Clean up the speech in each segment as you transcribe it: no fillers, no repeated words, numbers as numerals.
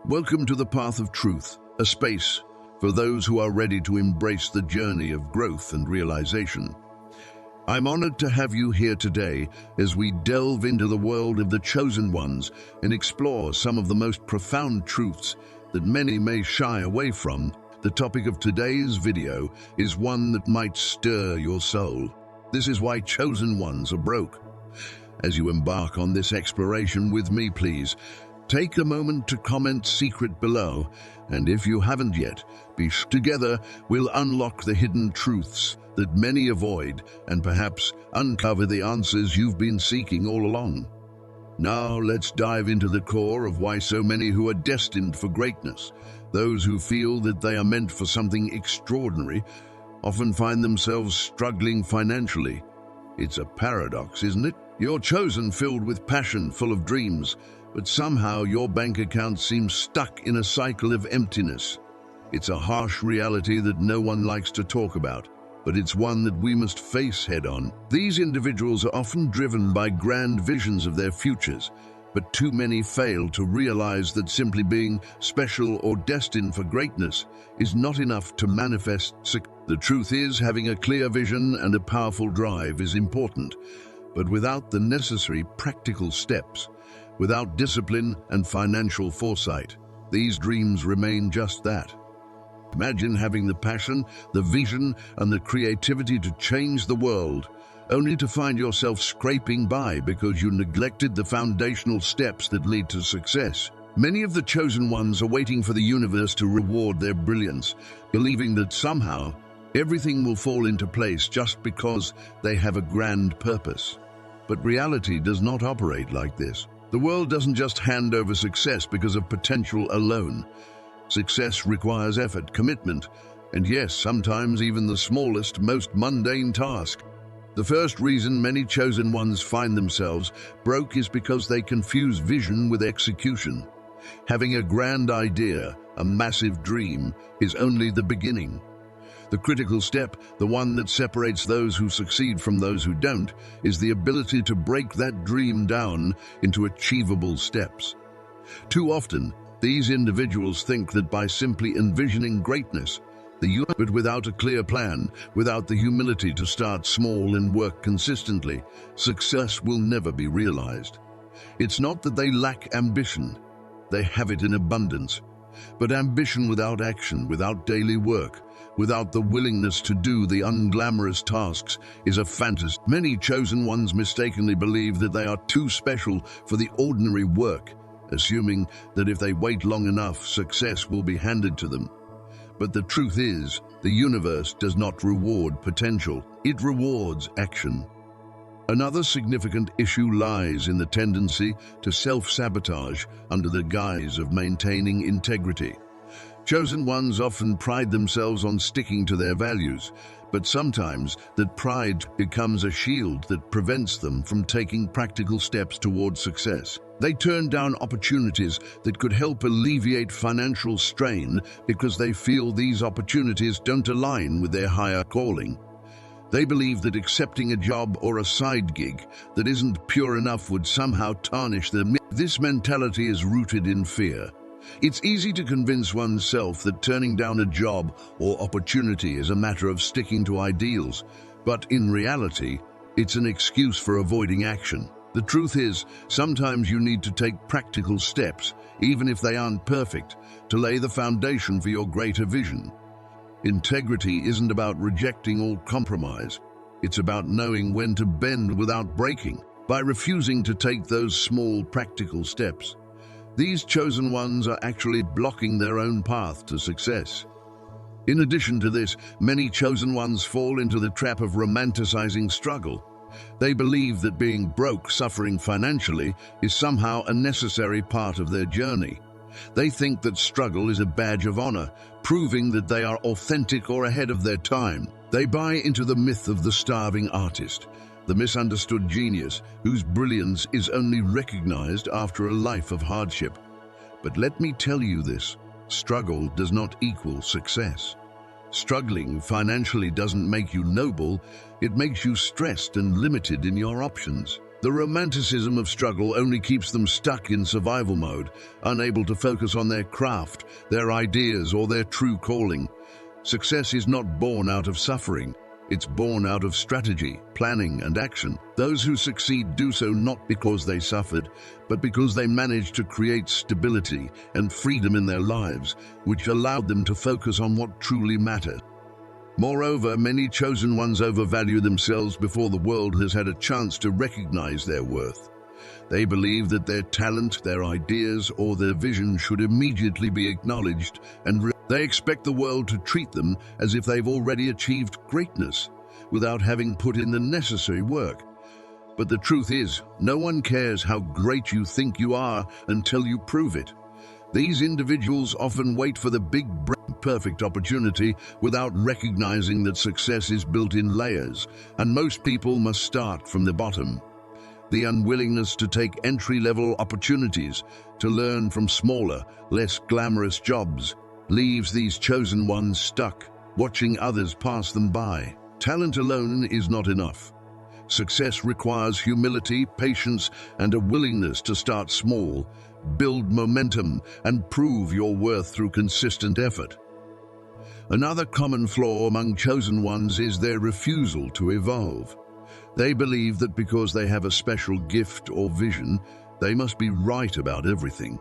Welcome to the Path of Truth, a space for those who are ready to embrace the journey of growth and realization. I'm honored to have you here today as we delve into the world of the chosen ones and explore some of the most profound truths that many may shy away from. The topic of today's video is one that might stir your soul. This is why chosen ones are broke. As you embark on this exploration with me, please take a moment to comment secret below, and if you haven't yet, together we'll unlock the hidden truths that many avoid and perhaps uncover the answers you've been seeking all along. Now let's dive into the core of why so many who are destined for greatness, those who feel that they are meant for something extraordinary, often find themselves struggling financially. It's a paradox, isn't it? You're chosen, filled with passion, full of dreams, but somehow your bank account seems stuck in a cycle of emptiness. It's a harsh reality that no one likes to talk about, but it's one that we must face head-on. These individuals are often driven by grand visions of their futures, but too many fail to realize that simply being special or destined for greatness is not enough to manifest success. The truth is, having a clear vision and a powerful drive is important, but without the necessary practical steps, without discipline and financial foresight, these dreams remain just that. Imagine having the passion, the vision, and the creativity to change the world, only to find yourself scraping by because you neglected the foundational steps that lead to success. Many of the chosen ones are waiting for the universe to reward their brilliance, believing that somehow everything will fall into place just because they have a grand purpose. But reality does not operate like this. The world doesn't just hand over success because of potential alone. Success requires effort, commitment, and yes, sometimes even the smallest, most mundane task. The first reason many chosen ones find themselves broke is because they confuse vision with execution. Having a grand idea, a massive dream, is only the beginning. The critical step, the one that separates those who succeed from those who don't, is the ability to break that dream down into achievable steps. Too often, these individuals think that by simply envisioning greatness, but without a clear plan, without the humility to start small and work consistently, success will never be realized. It's not that they lack ambition. They have it in abundance. But ambition without action, without daily work, without the willingness to do the unglamorous tasks is a fantasy. Many chosen ones mistakenly believe that they are too special for the ordinary work, assuming that if they wait long enough, success will be handed to them. But the truth is, the universe does not reward potential, it rewards action. Another significant issue lies in the tendency to self-sabotage under the guise of maintaining integrity. Chosen ones often pride themselves on sticking to their values, but sometimes that pride becomes a shield that prevents them from taking practical steps towards success. They turn down opportunities that could help alleviate financial strain because they feel these opportunities don't align with their higher calling. They believe that accepting a job or a side gig that isn't pure enough would somehow tarnish them. This mentality is rooted in fear. It's easy to convince oneself that turning down a job or opportunity is a matter of sticking to ideals, but in reality, it's an excuse for avoiding action. The truth is, sometimes you need to take practical steps, even if they aren't perfect, to lay the foundation for your greater vision. Integrity isn't about rejecting all compromise. It's about knowing when to bend without breaking. By refusing to take those small practical steps, these chosen ones are actually blocking their own path to success. In addition to this, many chosen ones fall into the trap of romanticizing struggle. They believe that being broke, suffering financially, is somehow a necessary part of their journey. They think that struggle is a badge of honor, proving that they are authentic or ahead of their time. They buy into the myth of the starving artist, the misunderstood genius whose brilliance is only recognized after a life of hardship. But let me tell you this, struggle does not equal success. Struggling financially doesn't make you noble, it makes you stressed and limited in your options. The romanticism of struggle only keeps them stuck in survival mode, unable to focus on their craft, their ideas, or their true calling. Success is not born out of suffering. It's born out of strategy, planning, and action. Those who succeed do so not because they suffered, but because they managed to create stability and freedom in their lives, which allowed them to focus on what truly mattered. Moreover, many chosen ones overvalue themselves before the world has had a chance to recognize their worth. They believe that their talent, their ideas, or their vision should immediately be acknowledged, and they expect the world to treat them as if they've already achieved greatness, without having put in the necessary work. But the truth is, no one cares how great you think you are until you prove it. These individuals often wait for the big, perfect opportunity without recognizing that success is built in layers, and most people must start from the bottom. The unwillingness to take entry-level opportunities, to learn from smaller, less glamorous jobs, leaves these chosen ones stuck, watching others pass them by. Talent alone is not enough. Success requires humility, patience, and a willingness to start small, build momentum, and prove your worth through consistent effort. Another common flaw among chosen ones is their refusal to evolve. They believe that because they have a special gift or vision, they must be right about everything.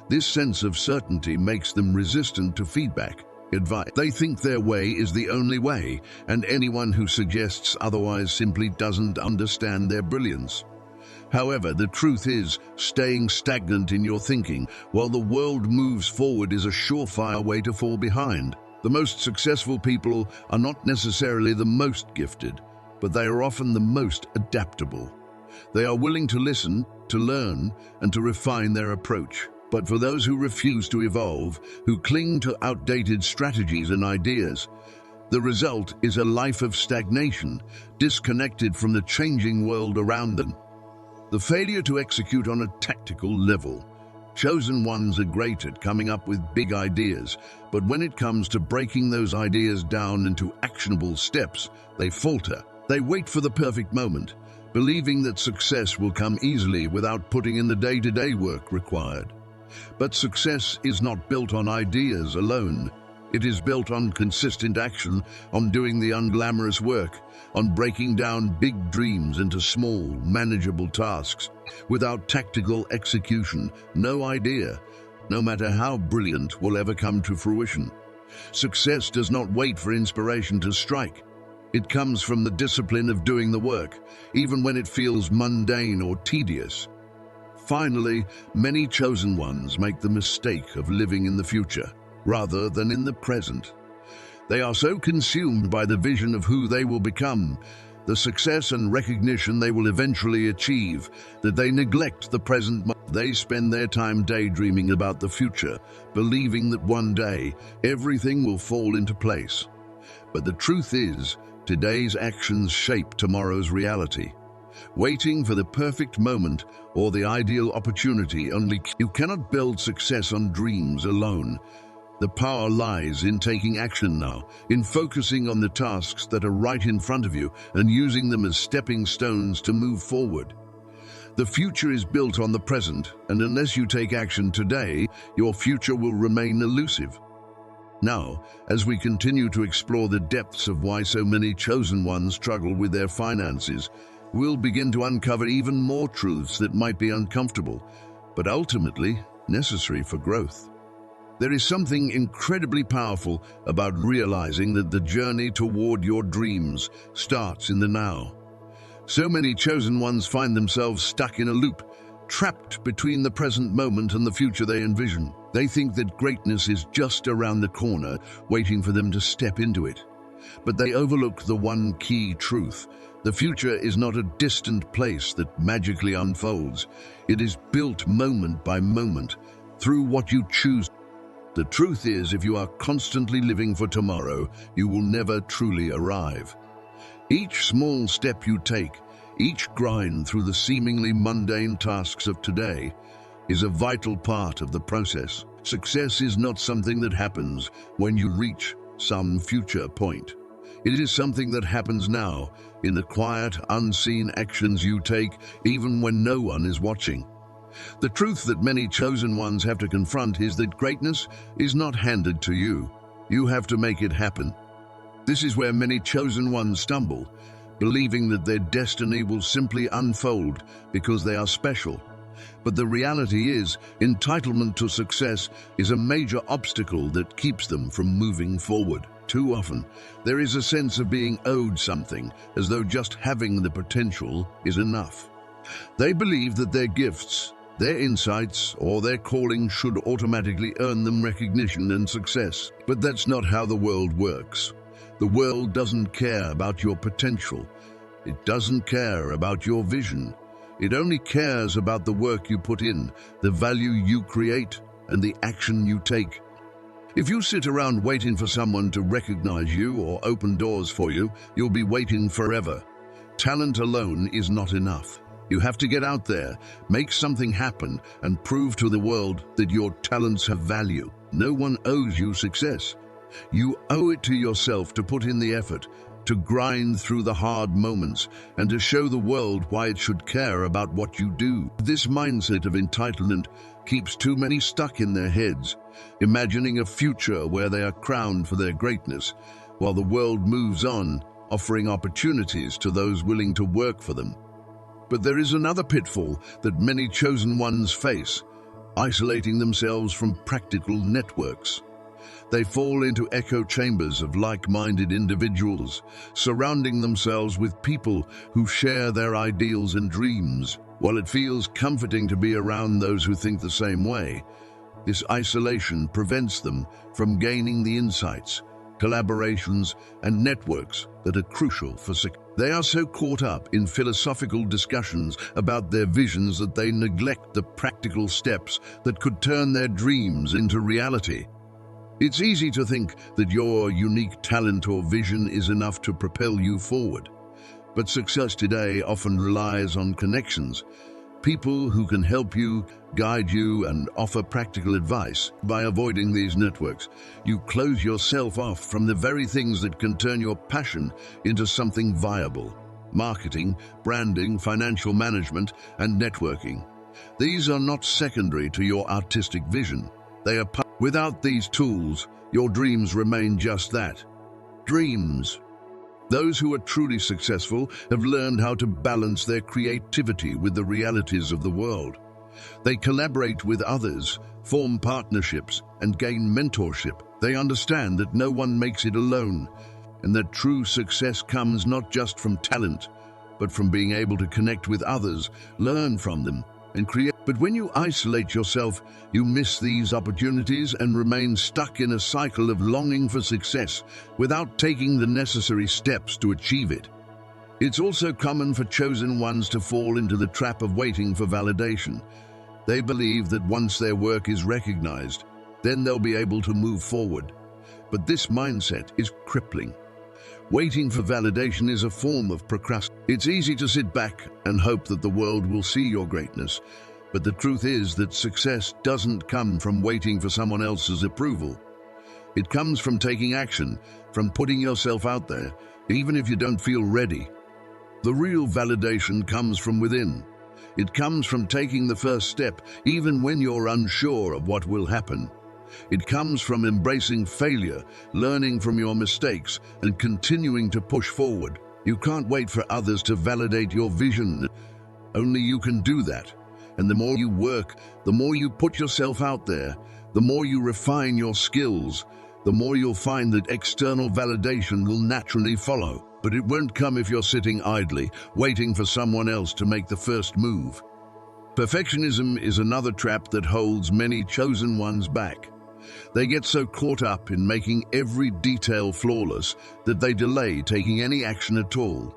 This sense of certainty makes them resistant to feedback, advice. They think their way is the only way, and anyone who suggests otherwise simply doesn't understand their brilliance. However, the truth is, staying stagnant in your thinking while the world moves forward is a surefire way to fall behind. The most successful people are not necessarily the most gifted, but they are often the most adaptable. They are willing to listen, to learn, and to refine their approach. But for those who refuse to evolve, who cling to outdated strategies and ideas, the result is a life of stagnation, disconnected from the changing world around them. The failure to execute on a tactical level. Chosen ones are great at coming up with big ideas, but when it comes to breaking those ideas down into actionable steps, they falter. They wait for the perfect moment, believing that success will come easily without putting in the day-to-day work required. But success is not built on ideas alone. It is built on consistent action, on doing the unglamorous work, on breaking down big dreams into small, manageable tasks. Without tactical execution, no idea, no matter how brilliant, will ever come to fruition. Success does not wait for inspiration to strike. It comes from the discipline of doing the work, even when it feels mundane or tedious. Finally, many chosen ones make the mistake of living in the future rather than in the present. They are so consumed by the vision of who they will become, the success and recognition they will eventually achieve, that they neglect the present. They spend their time daydreaming about the future, believing that one day everything will fall into place. But the truth is, today's actions shape tomorrow's reality. Waiting for the perfect moment or the ideal opportunity only. You cannot build success on dreams alone. The power lies in taking action now, in focusing on the tasks that are right in front of you and using them as stepping stones to move forward. The future is built on the present, and unless you take action today, your future will remain elusive. Now, as we continue to explore the depths of why so many chosen ones struggle with their finances, we'll begin to uncover even more truths that might be uncomfortable, but ultimately necessary for growth. There is something incredibly powerful about realizing that the journey toward your dreams starts in the now. So many chosen ones find themselves stuck in a loop, trapped between the present moment and the future they envision. They think that greatness is just around the corner, waiting for them to step into it. But they overlook the one key truth. The future is not a distant place that magically unfolds. It is built moment by moment, through what you choose. The truth is, if you are constantly living for tomorrow, you will never truly arrive. Each small step you take, each grind through the seemingly mundane tasks of today, is a vital part of the process. Success is not something that happens when you reach some future point. It is something that happens now, in the quiet, unseen actions you take, even when no one is watching. The truth that many chosen ones have to confront is that greatness is not handed to you. You have to make it happen. This is where many chosen ones stumble, believing that their destiny will simply unfold because they are special. But the reality is, entitlement to success is a major obstacle that keeps them from moving forward. Too often, there is a sense of being owed something, as though just having the potential is enough. They believe that their gifts, their insights, or their calling should automatically earn them recognition and success. But that's not how the world works. The world doesn't care about your potential. It doesn't care about your vision. It only cares about the work you put in, the value you create, and the action you take. If you sit around waiting for someone to recognize you or open doors for you, you'll be waiting forever. Talent alone is not enough. You have to get out there, make something happen, and prove to the world that your talents have value. No one owes you success. You owe it to yourself to put in the effort, to grind through the hard moments, and to show the world why it should care about what you do. This mindset of entitlement keeps too many stuck in their heads, imagining a future where they are crowned for their greatness, while the world moves on, offering opportunities to those willing to work for them. But there is another pitfall that many chosen ones face: isolating themselves from practical networks. They fall into echo chambers of like-minded individuals, surrounding themselves with people who share their ideals and dreams. While it feels comforting to be around those who think the same way, this isolation prevents them from gaining the insights, collaborations, and networks that are crucial for success. They are so caught up in philosophical discussions about their visions that they neglect the practical steps that could turn their dreams into reality. It's easy to think that your unique talent or vision is enough to propel you forward. But success today often relies on connections, people who can help you, guide you, and offer practical advice. By avoiding these networks, you close yourself off from the very things that can turn your passion into something viable. Marketing, branding, financial management, and networking. These are not secondary to your artistic vision. They are Without these tools, your dreams remain just that, dreams. Those who are truly successful have learned how to balance their creativity with the realities of the world. They collaborate with others, form partnerships, and gain mentorship. They understand that no one makes it alone, and that true success comes not just from talent, but from being able to connect with others, learn from them, and create. But when you isolate yourself, you miss these opportunities and remain stuck in a cycle of longing for success without taking the necessary steps to achieve it. It's also common for chosen ones to fall into the trap of waiting for validation. They believe that once their work is recognized, then they'll be able to move forward. But this mindset is crippling. Waiting for validation is a form of procrastination. It's easy to sit back and hope that the world will see your greatness. But the truth is that success doesn't come from waiting for someone else's approval. It comes from taking action, from putting yourself out there, even if you don't feel ready. The real validation comes from within. It comes from taking the first step, even when you're unsure of what will happen. It comes from embracing failure, learning from your mistakes, and continuing to push forward. You can't wait for others to validate your vision. Only you can do that. And the more you work, the more you put yourself out there, the more you refine your skills, the more you'll find that external validation will naturally follow. But it won't come if you're sitting idly, waiting for someone else to make the first move. Perfectionism is another trap that holds many chosen ones back. They get so caught up in making every detail flawless that they delay taking any action at all.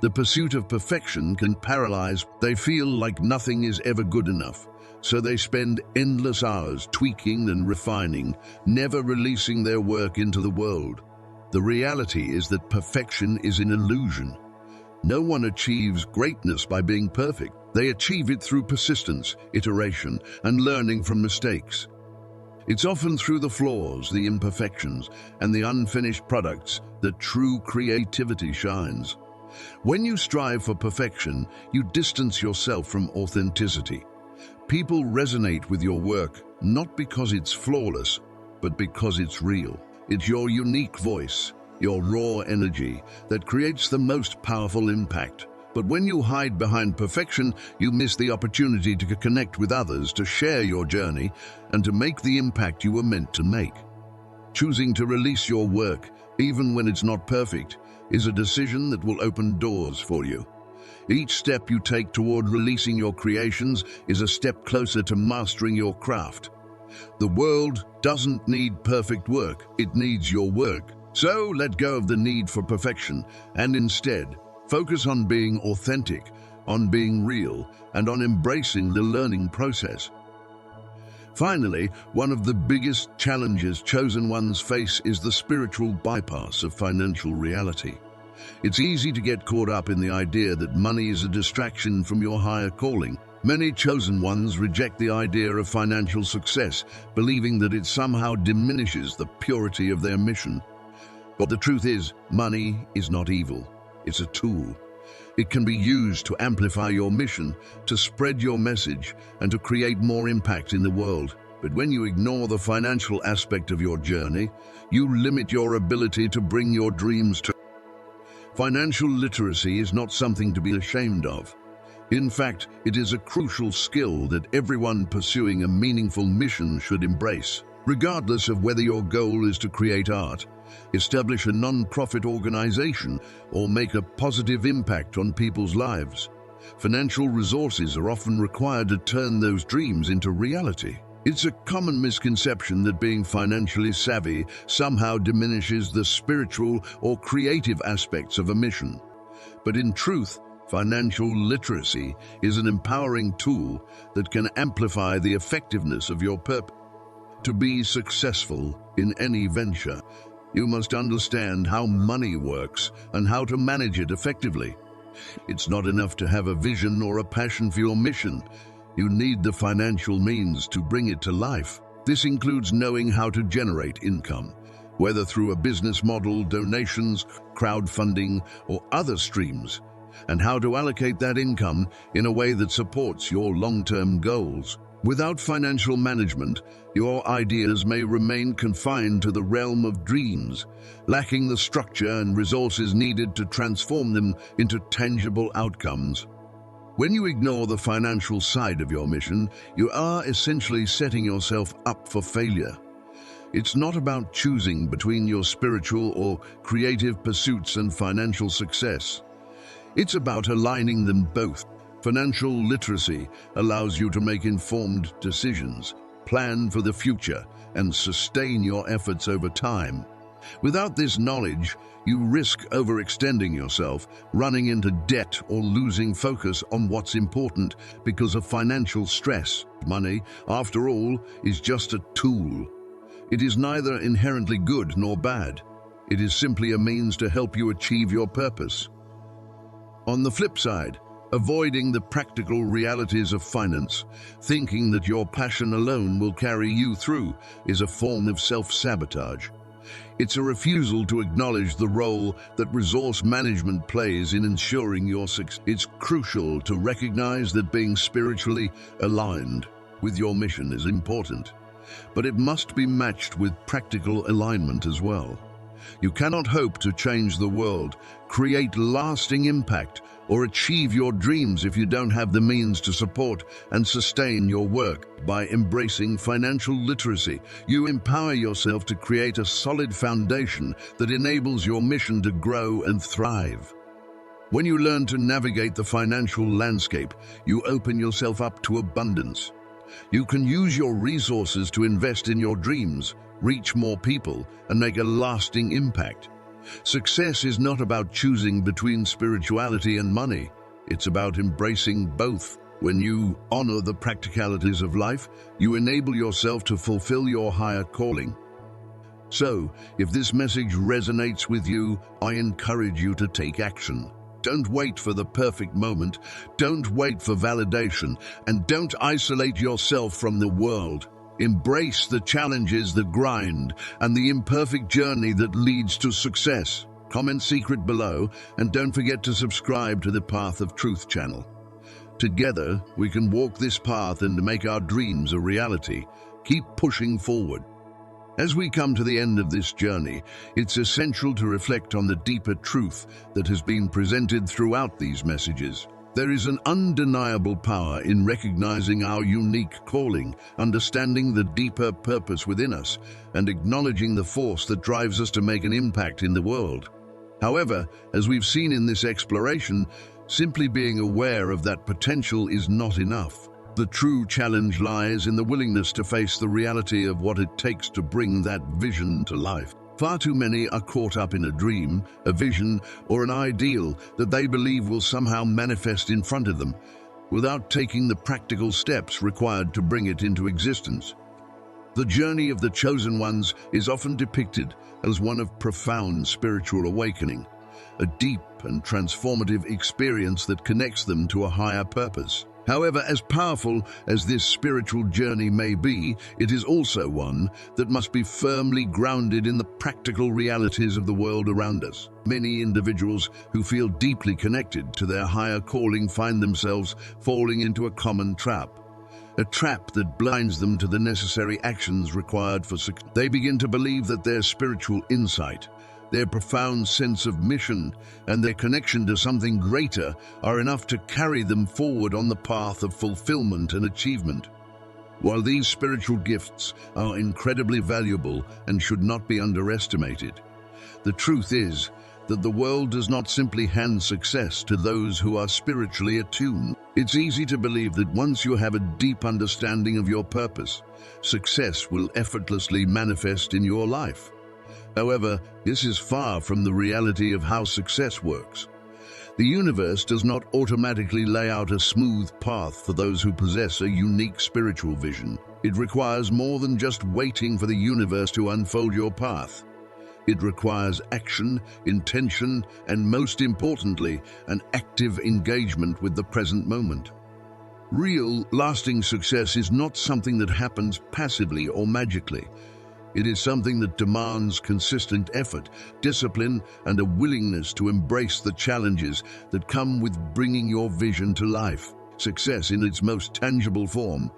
The pursuit of perfection can paralyze. They feel like nothing is ever good enough, so they spend endless hours tweaking and refining, never releasing their work into the world. The reality is that perfection is an illusion. No one achieves greatness by being perfect. They achieve it through persistence, iteration, and learning from mistakes. It's often through the flaws, the imperfections, and the unfinished products that true creativity shines. When you strive for perfection, you distance yourself from authenticity. People resonate with your work not because it's flawless, but because it's real. It's your unique voice, your raw energy, that creates the most powerful impact. But when you hide behind perfection, you miss the opportunity to connect with others, to share your journey, and to make the impact you were meant to make. Choosing to release your work, even when it's not perfect, is a decision that will open doors for you. Each step you take toward releasing your creations is a step closer to mastering your craft. The world doesn't need perfect work, it needs your work. So let go of the need for perfection and instead focus on being authentic, on being real, and on embracing the learning process. Finally, one of the biggest challenges chosen ones face is the spiritual bypass of financial reality. It's easy to get caught up in the idea that money is a distraction from your higher calling. Many chosen ones reject the idea of financial success, believing that it somehow diminishes the purity of their mission. But the truth is, money is not evil. It's a tool. It can be used to amplify your mission, to spread your message, and to create more impact in the world. But when you ignore the financial aspect of your journey, you limit your ability to bring your dreams to. Financial literacy is not something to be ashamed of. In fact, it is a crucial skill that everyone pursuing a meaningful mission should embrace. Regardless of whether your goal is to create art, establish a non-profit organization, or make a positive impact on people's lives, financial resources are often required to turn those dreams into reality. It's a common misconception that being financially savvy somehow diminishes the spiritual or creative aspects of a mission. But in truth, financial literacy is an empowering tool that can amplify the effectiveness of your purpose. To be successful in any venture, you must understand how money works and how to manage it effectively. It's not enough to have a vision or a passion for your mission. You need the financial means to bring it to life. This includes knowing how to generate income, whether through a business model, donations, crowdfunding, or other streams, and how to allocate that income in a way that supports your long-term goals. Without financial management, your ideas may remain confined to the realm of dreams, lacking the structure and resources needed to transform them into tangible outcomes. When you ignore the financial side of your mission, you are essentially setting yourself up for failure. It's not about choosing between your spiritual or creative pursuits and financial success. It's about aligning them both. Financial literacy allows you to make informed decisions, plan for the future, and sustain your efforts over time. Without this knowledge, you risk overextending yourself, running into debt, or losing focus on what's important because of financial stress. Money, after all, is just a tool. It is neither inherently good nor bad. It is simply a means to help you achieve your purpose. On the flip side, avoiding the practical realities of finance, thinking that your passion alone will carry you through, is a form of self-sabotage. It's a refusal to acknowledge the role that resource management plays in ensuring your success. It's crucial to recognize that being spiritually aligned with your mission is important, but it must be matched with practical alignment as well. You cannot hope to change the world, create lasting impact, or achieve your dreams if you don't have the means to support and sustain your work. By embracing financial literacy, you empower yourself to create a solid foundation that enables your mission to grow and thrive. When you learn to navigate the financial landscape, you open yourself up to abundance. You can use your resources to invest in your dreams, reach more people, and make a lasting impact. Success is not about choosing between spirituality and money. It's about embracing both. When you honor the practicalities of life, you enable yourself to fulfill your higher calling. So, if this message resonates with you, I encourage you to take action. Don't wait for the perfect moment, don't wait for validation, and don't isolate yourself from the world. Embrace the challenges that grind and the imperfect journey that leads to success. Comment secret below, and don't forget to subscribe to the Path of Truth channel. Together, we can walk this path and make our dreams a reality. Keep pushing forward. As we come to the end of this journey, it's essential to reflect on the deeper truth that has been presented throughout these messages. There is an undeniable power in recognizing our unique calling, understanding the deeper purpose within us, and acknowledging the force that drives us to make an impact in the world. However, as we've seen in this exploration, simply being aware of that potential is not enough. The true challenge lies in the willingness to face the reality of what it takes to bring that vision to life. Far too many are caught up in a dream, a vision, or an ideal that they believe will somehow manifest in front of them, without taking the practical steps required to bring it into existence. The journey of the chosen ones is often depicted as one of profound spiritual awakening, a deep and transformative experience that connects them to a higher purpose. However, as powerful as this spiritual journey may be, it is also one that must be firmly grounded in the practical realities of the world around us. Many individuals who feel deeply connected to their higher calling find themselves falling into a common trap. A trap that blinds them to the necessary actions required for success. They begin to believe that their spiritual insight, their profound sense of mission, and their connection to something greater are enough to carry them forward on the path of fulfillment and achievement. While these spiritual gifts are incredibly valuable and should not be underestimated, the truth is that the world does not simply hand success to those who are spiritually attuned. It's easy to believe that once you have a deep understanding of your purpose, success will effortlessly manifest in your life. However, this is far from the reality of how success works. The universe does not automatically lay out a smooth path for those who possess a unique spiritual vision. It requires more than just waiting for the universe to unfold your path. It requires action, intention, and most importantly, an active engagement with the present moment. Real, lasting success is not something that happens passively or magically. It is something that demands consistent effort, discipline, and a willingness to embrace the challenges that come with bringing your vision to life. Success in its most tangible form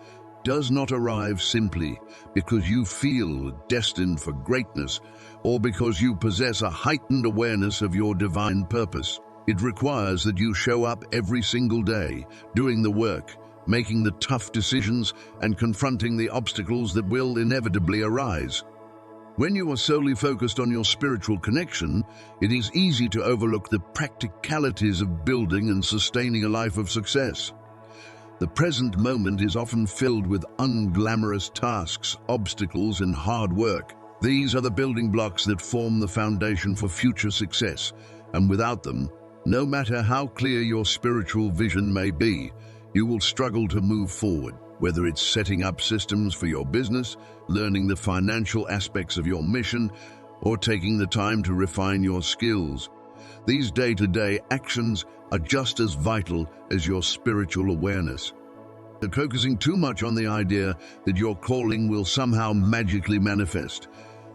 does not arrive simply because you feel destined for greatness or because you possess a heightened awareness of your divine purpose. It requires that you show up every single day, doing the work, making the tough decisions, and confronting the obstacles that will inevitably arise. When you are solely focused on your spiritual connection, it is easy to overlook the practicalities of building and sustaining a life of success. The present moment is often filled with unglamorous tasks, obstacles, and hard work. These are the building blocks that form the foundation for future success, and without them, no matter how clear your spiritual vision may be, you will struggle to move forward. Whether it's setting up systems for your business, learning the financial aspects of your mission, or taking the time to refine your skills, these day-to-day actions are just as vital as your spiritual awareness. Focusing too much on the idea that your calling will somehow magically manifest,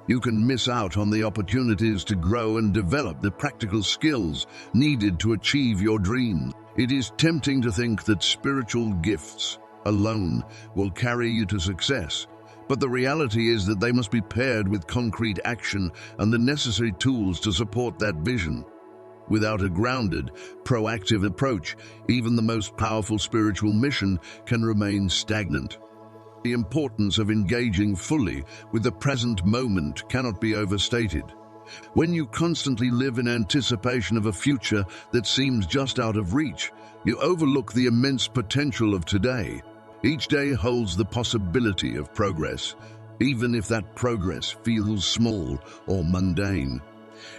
you can miss out on the opportunities to grow and develop the practical skills needed to achieve your dream. It is tempting to think that spiritual gifts alone will carry you to success, but the reality is that they must be paired with concrete action and the necessary tools to support that vision. Without a grounded, proactive approach, even the most powerful spiritual mission can remain stagnant. The importance of engaging fully with the present moment cannot be overstated. When you constantly live in anticipation of a future that seems just out of reach, you overlook the immense potential of today. Each day holds the possibility of progress, even if that progress feels small or mundane.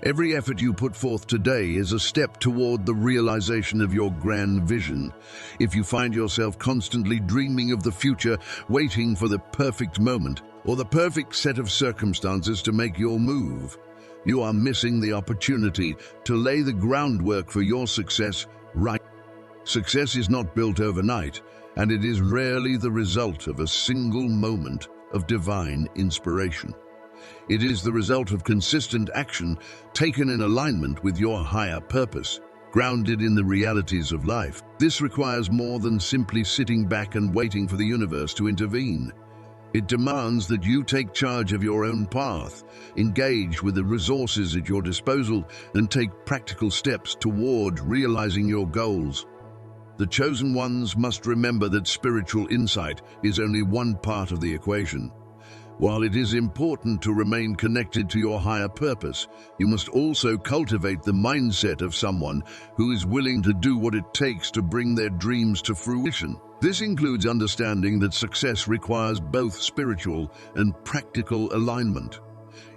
Every effort you put forth today is a step toward the realization of your grand vision. If you find yourself constantly dreaming of the future, waiting for the perfect moment or the perfect set of circumstances to make your move, you are missing the opportunity to lay the groundwork for your success right. Success is not built overnight, and it is rarely the result of a single moment of divine inspiration. It is the result of consistent action taken in alignment with your higher purpose, grounded in the realities of life. This requires more than simply sitting back and waiting for the universe to intervene. It demands that you take charge of your own path, engage with the resources at your disposal, and take practical steps toward realizing your goals. The chosen ones must remember that spiritual insight is only one part of the equation. While it is important to remain connected to your higher purpose, you must also cultivate the mindset of someone who is willing to do what it takes to bring their dreams to fruition. This includes understanding that success requires both spiritual and practical alignment.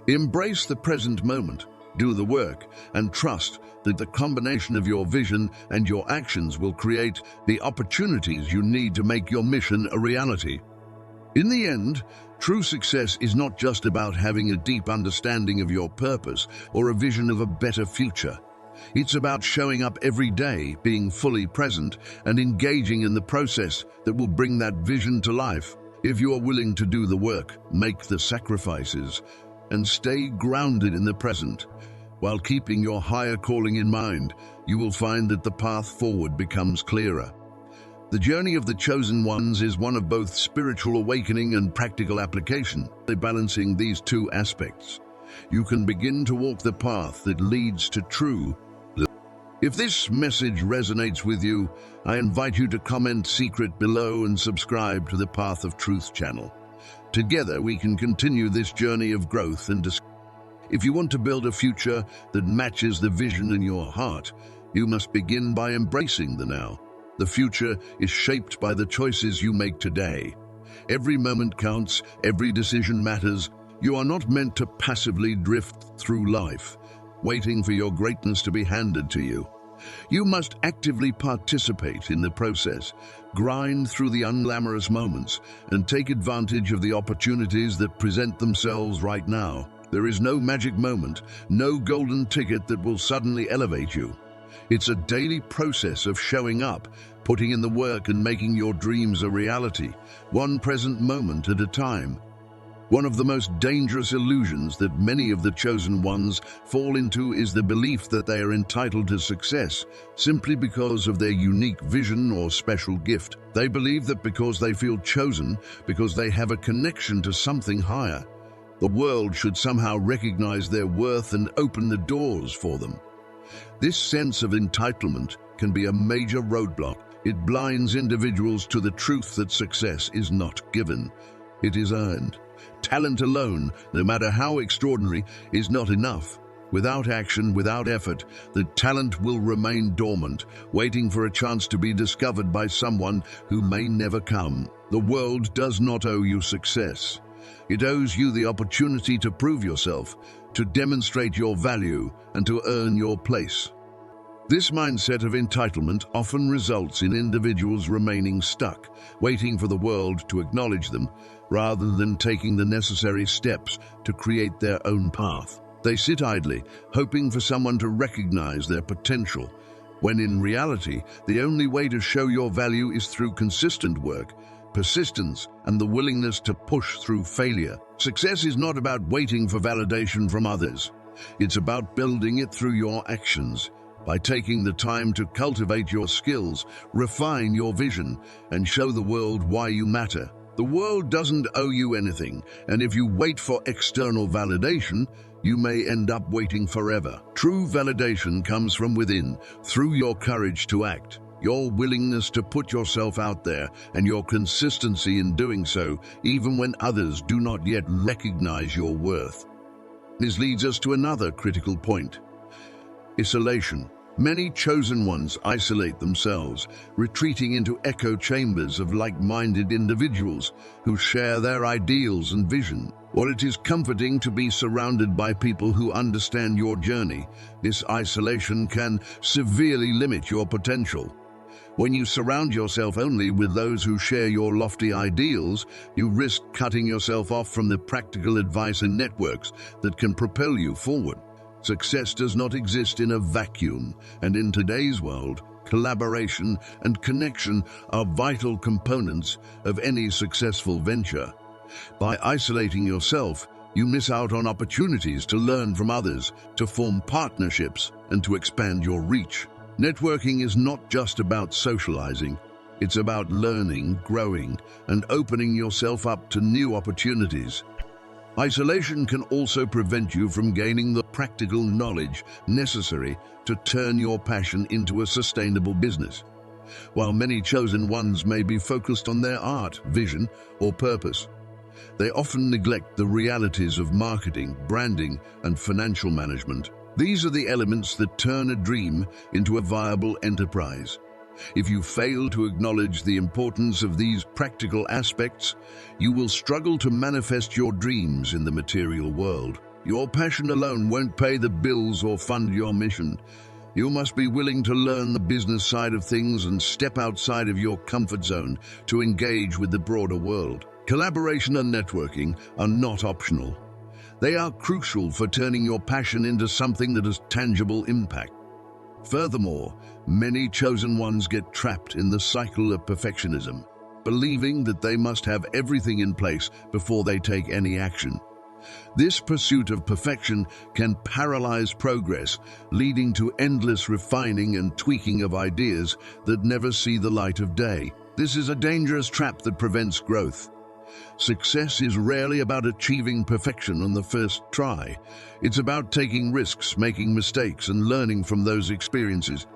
Embrace the present moment, do the work, and trust that the combination of your vision and your actions will create the opportunities you need to make your mission a reality. In the end, true success is not just about having a deep understanding of your purpose or a vision of a better future. It's about showing up every day, being fully present, and engaging in the process that will bring that vision to life. If you are willing to do the work, make the sacrifices, and stay grounded in the present, while keeping your higher calling in mind, you will find that the path forward becomes clearer. The journey of the chosen ones is one of both spiritual awakening and practical application. By balancing these two aspects, you can begin to walk the path that leads to true. If this message resonates with you, I invite you to comment secret below and subscribe to the Path of Truth channel. Together we can continue this journey of growth and discovery. If you want to build a future that matches the vision in your heart, you must begin by embracing the now. The future is shaped by the choices you make today. Every moment counts, every decision matters. You are not meant to passively drift through life, waiting for your greatness to be handed to you. You must actively participate in the process, grind through the unglamorous moments, and take advantage of the opportunities that present themselves right now. There is no magic moment, no golden ticket that will suddenly elevate you. It's a daily process of showing up, putting in the work and making your dreams a reality, one present moment at a time. One of the most dangerous illusions that many of the chosen ones fall into is the belief that they are entitled to success simply because of their unique vision or special gift. They believe that because they feel chosen, because they have a connection to something higher, the world should somehow recognize their worth and open the doors for them. This sense of entitlement can be a major roadblock. It blinds individuals to the truth that success is not given, it is earned. Talent alone, no matter how extraordinary, is not enough. Without action, without effort, the talent will remain dormant, waiting for a chance to be discovered by someone who may never come. The world does not owe you success. It owes you the opportunity to prove yourself, to demonstrate your value, and to earn your place. This mindset of entitlement often results in individuals remaining stuck, waiting for the world to acknowledge them, rather than taking the necessary steps to create their own path. They sit idly, hoping for someone to recognize their potential, when in reality, the only way to show your value is through consistent work, persistence, and the willingness to push through failure. Success is not about waiting for validation from others. It's about building it through your actions. By taking the time to cultivate your skills, refine your vision, and show the world why you matter. The world doesn't owe you anything, and if you wait for external validation, you may end up waiting forever. True validation comes from within, through your courage to act, your willingness to put yourself out there, and your consistency in doing so, even when others do not yet recognize your worth. This leads us to another critical point: isolation. Many chosen ones isolate themselves, retreating into echo chambers of like-minded individuals who share their ideals and vision. While it is comforting to be surrounded by people who understand your journey, this isolation can severely limit your potential. When you surround yourself only with those who share your lofty ideals, you risk cutting yourself off from the practical advice and networks that can propel you forward. Success does not exist in a vacuum, and in today's world, collaboration and connection are vital components of any successful venture. By isolating yourself, you miss out on opportunities to learn from others, to form partnerships, and to expand your reach. Networking is not just about socializing. It's about learning, growing, and opening yourself up to new opportunities. Isolation can also prevent you from gaining the practical knowledge necessary to turn your passion into a sustainable business. While many chosen ones may be focused on their art, vision, or purpose, they often neglect the realities of marketing, branding, and financial management. These are the elements that turn a dream into a viable enterprise. If you fail to acknowledge the importance of these practical aspects, you will struggle to manifest your dreams in the material world. Your passion alone won't pay the bills or fund your mission. You must be willing to learn the business side of things and step outside of your comfort zone to engage with the broader world. Collaboration and networking are not optional. They are crucial for turning your passion into something that has tangible impact. Furthermore, many chosen ones get trapped in the cycle of perfectionism, believing that they must have everything in place before they take any action. This pursuit of perfection can paralyze progress, leading to endless refining and tweaking of ideas that never see the light of day. This is a dangerous trap that prevents growth. Success is rarely about achieving perfection on the first try. It's about taking risks, making mistakes, and learning from those experiences.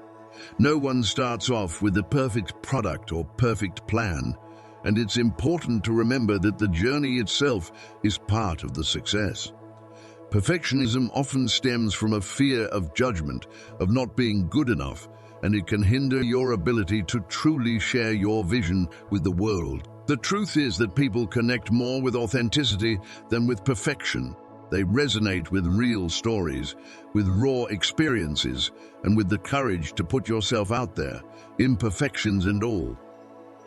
No one starts off with the perfect product or perfect plan, and it's important to remember that the journey itself is part of the success. Perfectionism often stems from a fear of judgment, of not being good enough, and it can hinder your ability to truly share your vision with the world. The truth is that people connect more with authenticity than with perfection. They resonate with real stories, with raw experiences, and with the courage to put yourself out there, imperfections and all.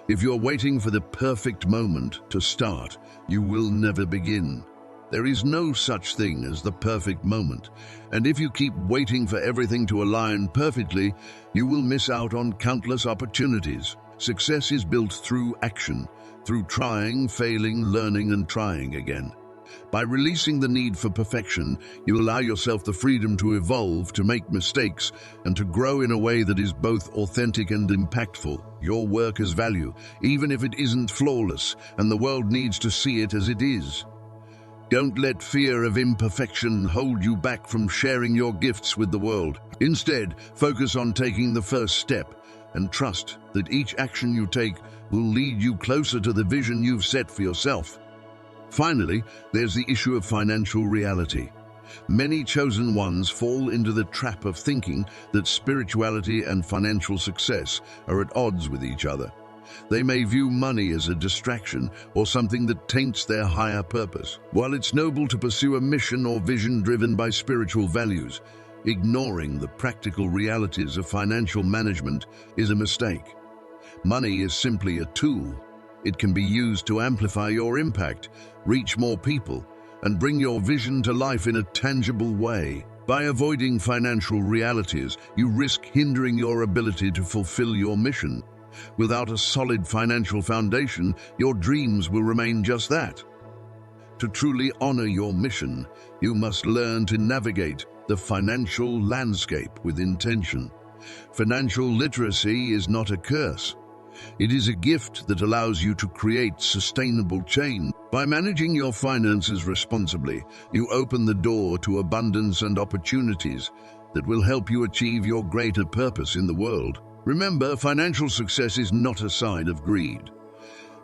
If you're waiting for the perfect moment to start, you will never begin. There is no such thing as the perfect moment, and if you keep waiting for everything to align perfectly, you will miss out on countless opportunities. Success is built through action, through trying, failing, learning, and trying again. By releasing the need for perfection, you allow yourself the freedom to evolve, to make mistakes, and to grow in a way that is both authentic and impactful. Your work has value, even if it isn't flawless, and the world needs to see it as it is. Don't let fear of imperfection hold you back from sharing your gifts with the world. Instead, focus on taking the first step, and trust that each action you take will lead you closer to the vision you've set for yourself. Finally, there's the issue of financial reality. Many chosen ones fall into the trap of thinking that spirituality and financial success are at odds with each other. They may view money as a distraction or something that taints their higher purpose. While it's noble to pursue a mission or vision driven by spiritual values, ignoring the practical realities of financial management is a mistake. Money is simply a tool. It can be used to amplify your impact, reach more people, and bring your vision to life in a tangible way. By avoiding financial realities, you risk hindering your ability to fulfill your mission. Without a solid financial foundation, your dreams will remain just that. To truly honor your mission, you must learn to navigate the financial landscape with intention. Financial literacy is not a curse. It is a gift that allows you to create sustainable change. By managing your finances responsibly, you open the door to abundance and opportunities that will help you achieve your greater purpose in the world. Remember, financial success is not a sign of greed.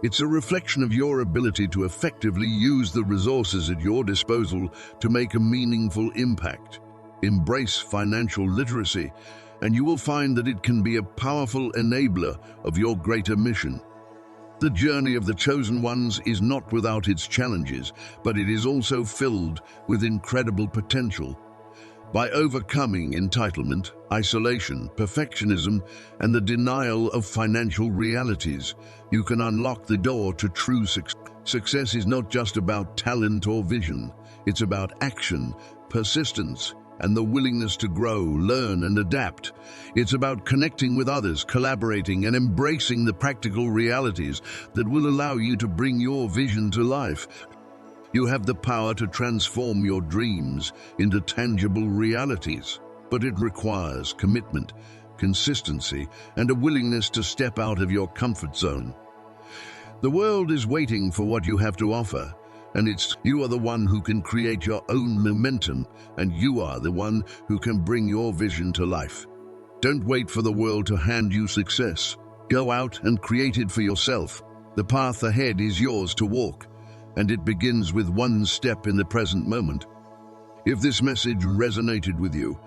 It's a reflection of your ability to effectively use the resources at your disposal to make a meaningful impact. Embrace financial literacy, and you will find that it can be a powerful enabler of your greater mission. The journey of the chosen ones is not without its challenges, but it is also filled with incredible potential. By overcoming entitlement, isolation, perfectionism, and the denial of financial realities, you can unlock the door to true success. Success is not just about talent or vision. It's about action, persistence, and the willingness to grow, learn, and adapt. It's about connecting with others, collaborating, and embracing the practical realities that will allow you to bring your vision to life. You have the power to transform your dreams into tangible realities, but it requires commitment, consistency, and a willingness to step out of your comfort zone. The world is waiting for what you have to offer, and you are the one who can create your own momentum, and you are the one who can bring your vision to life. Don't wait for the world to hand you success. Go out and create it for yourself. The path ahead is yours to walk, and it begins with one step in the present moment. If this message resonated with you,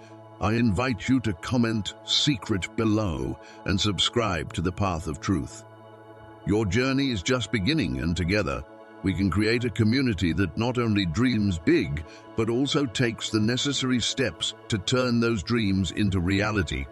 I invite you to comment "secret" below and subscribe to the Path of Truth. Your journey is just beginning, and together, we can create a community that not only dreams big, but also takes the necessary steps to turn those dreams into reality.